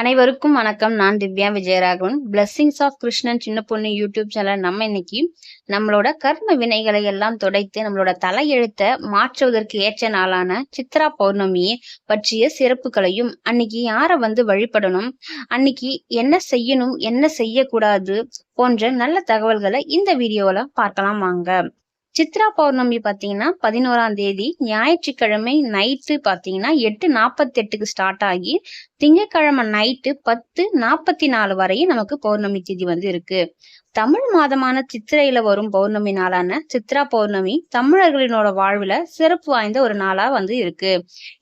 அனைவருக்கும் வணக்கம். நான் திவ்யா விஜயராகவன். பிளெஸிங்ஸ் ஆஃப் கிருஷ்ணன் சின்ன பொண்ணு யூடியூப் சேனல். நம்ம இன்னைக்கு நம்மளோட கர்ம வினைகளை எல்லாம் துடைத்து நம்மளோட தலையெழுத்தை மாற்றுவதற்கு ஏற்ற நாளான சித்ரா பௌர்ணமியை பற்றிய சிறப்புகளையும், அன்னைக்கு யாரை வழிபடணும், அன்னைக்கு என்ன செய்யணும், என்ன செய்யக்கூடாது போன்ற நல்ல தகவல்களை இந்த வீடியோல பார்க்கலாம் வாங்க. சித்ரா பௌர்ணமி பாத்தீங்கன்னா 11ஆம் தேதி ஞாயிற்றுக்கிழமை நைட்டு பாத்தீங்கன்னா 8:48க்கு ஸ்டார்ட் ஆகி திங்கட்கிழமை நைட்டு 10:44 வரையும் நமக்கு பௌர்ணமி திதி இருக்கு. தமிழ் மாதமான சித்திரையில வரும் பௌர்ணமி நாளான சித்ரா பௌர்ணமி தமிழர்களினோட வாழ்வுல சிறப்பு வாய்ந்த ஒரு நாளா இருக்கு.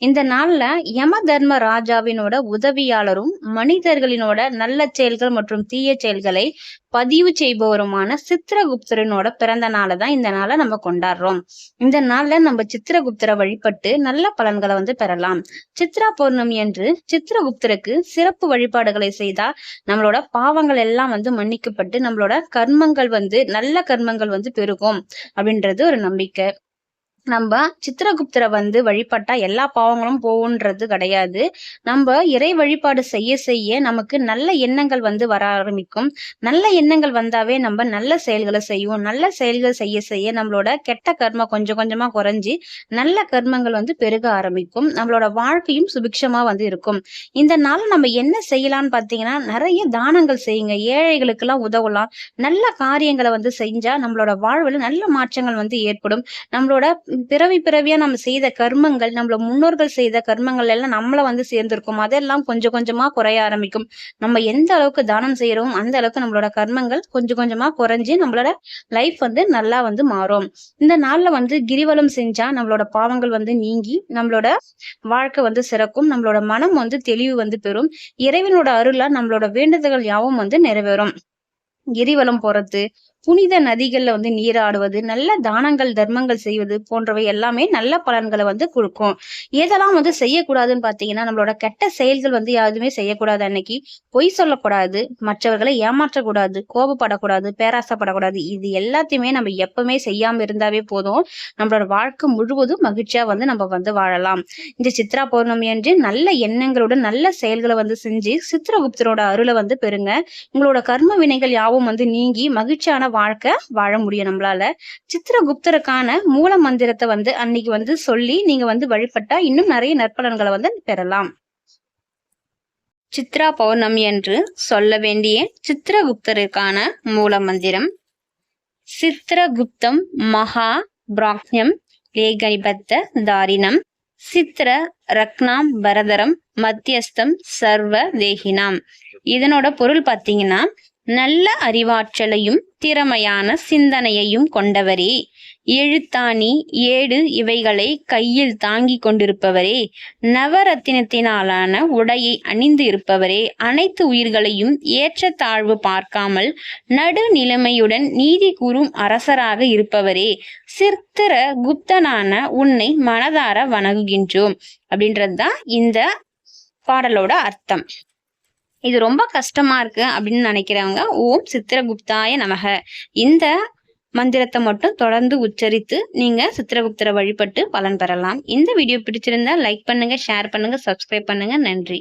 இந்த நாள்ல யம தர்ம ராஜாவினோட உதவியாளரும் மனிதர்களினோட நல்ல செயல்கள் மற்றும் தீய செயல்களை பதிவு செய்பவருமான சித்திரகுப்தரனோட பிறந்த நாளை தான் இந்த நாளை நம்ம கொண்டாடுறோம். இந்த நாள்ல நம்ம சித்திரகுப்தரை வழிபட்டு நல்ல பலன்களை பெறலாம். சித்ரா பௌர்ணமி அன்று சித்திரகுப்தருக்கு சிறப்பு வழிபாடுகளை செய்தா நம்மளோட பாவங்கள் எல்லாம் மன்னிக்கப்பட்டு நம்மளோட கர்மங்கள் நல்ல கர்மங்கள் பெருகும் அப்படின்றது ஒரு நம்பிக்கை. நம்ம சித்திரகுப்தரை வழிபட்டா எல்லா பாவங்களும் போகுன்றது கிடையாது. நம்ம இறை வழிபாடு செய்ய செய்ய நமக்கு நல்ல எண்ணங்கள் வர ஆரம்பிக்கும். நல்ல எண்ணங்கள் வந்தாவே நம்ம நல்ல செயல்களை செய்வோம். நல்ல செயல்கள் செய்ய செய்ய நம்மளோட கெட்ட கர்மம் கொஞ்சம் கொஞ்சமா குறைஞ்சி நல்ல கர்மங்கள் பெருக ஆரம்பிக்கும். நம்மளோட வாழ்க்கையும் சுபிக்ஷமா இருக்கும். இந்த நாள் நம்ம என்ன செய்யலாம்னு பாத்தீங்கன்னா, நிறைய தானங்கள் செய்யுங்க. ஏழைகளுக்கு எல்லாம் உதவலாம். நல்ல காரியங்களை செஞ்சா நம்மளோட வாழ்வுல நல்ல மாற்றங்கள் ஏற்படும். நம்மளோட பிறவியா நம்ம செய்த கர்மங்கள், நம்மள முன்னோர்கள் செய்த கர்மங்கள் எல்லாம் நம்மள சேர்ந்திருக்கும். அதெல்லாம் கொஞ்சம் கொஞ்சமா குறைய ஆரம்பிக்கும். நம்ம எந்த அளவுக்கு தானம் செய்யறோம் அந்த அளவுக்கு நம்மளோட கர்மங்கள் கொஞ்சம் கொஞ்சமா குறைஞ்சு நம்மளோட லைஃப் நல்லா மாறும். இந்த நாள்ல கிரிவலம் செஞ்சா நம்மளோட பாவங்கள் நீங்கி நம்மளோட வாழ்க்கை சிறக்கும். நம்மளோட மனம் தெளிவு பெறும். இறைவனோட அருளா நம்மளோட வேண்டுதல்கள் யாவும் நிறைவேறும். கிரிவலம் போறது, புனித நதிகள்ல நீராடுவது, நல்ல தானங்கள் தர்மங்கள் செய்வது போன்றவை எல்லாமே நல்ல பலன்களை கொடுக்கும். எதெல்லாம் செய்யக்கூடாதுன்னு பாத்தீங்கன்னா, நம்மளோட கெட்ட செயல்கள் யாருமே செய்யக்கூடாது. அன்னைக்கு பொய் சொல்லக்கூடாது, மற்றவர்களை ஏமாற்றக்கூடாது, கோபப்படக்கூடாது, பேராசைப்படக்கூடாது. இது எல்லாத்தையுமே நம்ம எப்பவுமே செய்யாம இருந்தாவே போதும். நம்மளோட வாழ்க்கை முழுவதும் மகிழ்ச்சியா நம்ம வாழலாம். இந்த சித்ரா பௌர்ணமி அன்று நல்ல எண்ணங்களுடன் நல்ல செயல்களை செஞ்சு சித்திரகுப்தரோட அருளை பெறுங்க. உங்களோட கர்ம வினைகள் யாவும் நீங்கி மகிழ்ச்சியான வாழ்க்கை வாழ முடியும் நம்மளால. சித்திரகுப்தருக்கான மூல மந்திரத்தை அன்னைக்கு சொல்லி நீங்க வழிபட்டா இன்னும் நிறைய நற்பலன்களை பெறலாம். சித்ரா பௌர்ணமி அன்று சொல்ல வேண்டிய சித்திரகுப்தருக்கான மூல மந்திரம்: சித்திரகுப்தம் மகா பிராக்ஞம் லேகனிபத்த தாரிணம் சித்திர ரக்னாம் பரதரம் மத்தியஸ்தம் சர்வ தேகினாம். இதனோட பொருள் பாத்தீங்கன்னா, நல்ல அறிவாற்றலையும் திறமையான சிந்தனையையும் கொண்டவரே, எழுத்தாணி ஏடு இவைகளை கையில் தாங்கி கொண்டிருப்பவரே, நவரத்தினத்தினாலான உடையை அணிந்து இருப்பவரே, அனைத்து உயிர்களையும் ஏற்ற தாழ்வு பார்க்காமல் நடுநிலைமையுடன் நீதி கூறும் அரசராக இருப்பவரே, சித்திர குப்தனான உன்னை மனதார வணங்குகின்றோம் அப்படின்றதுதான் இந்த பாடலோட அர்த்தம். இது ரொம்ப கஷ்டமா இருக்கு அப்படின்னு நினைக்கிறவங்க ஓம் சித்திரகுப்தாய நமக இந்த மந்திரத்தை மட்டும் தொடர்ந்து உச்சரித்து நீங்க சித்திரகுப்தரை வழிபட்டு பலன் பெறலாம். இந்த வீடியோ பிடிச்சிருந்தா லைக் பண்ணுங்க, ஷேர் பண்ணுங்க, சப்ஸ்கிரைப் பண்ணுங்க. நன்றி.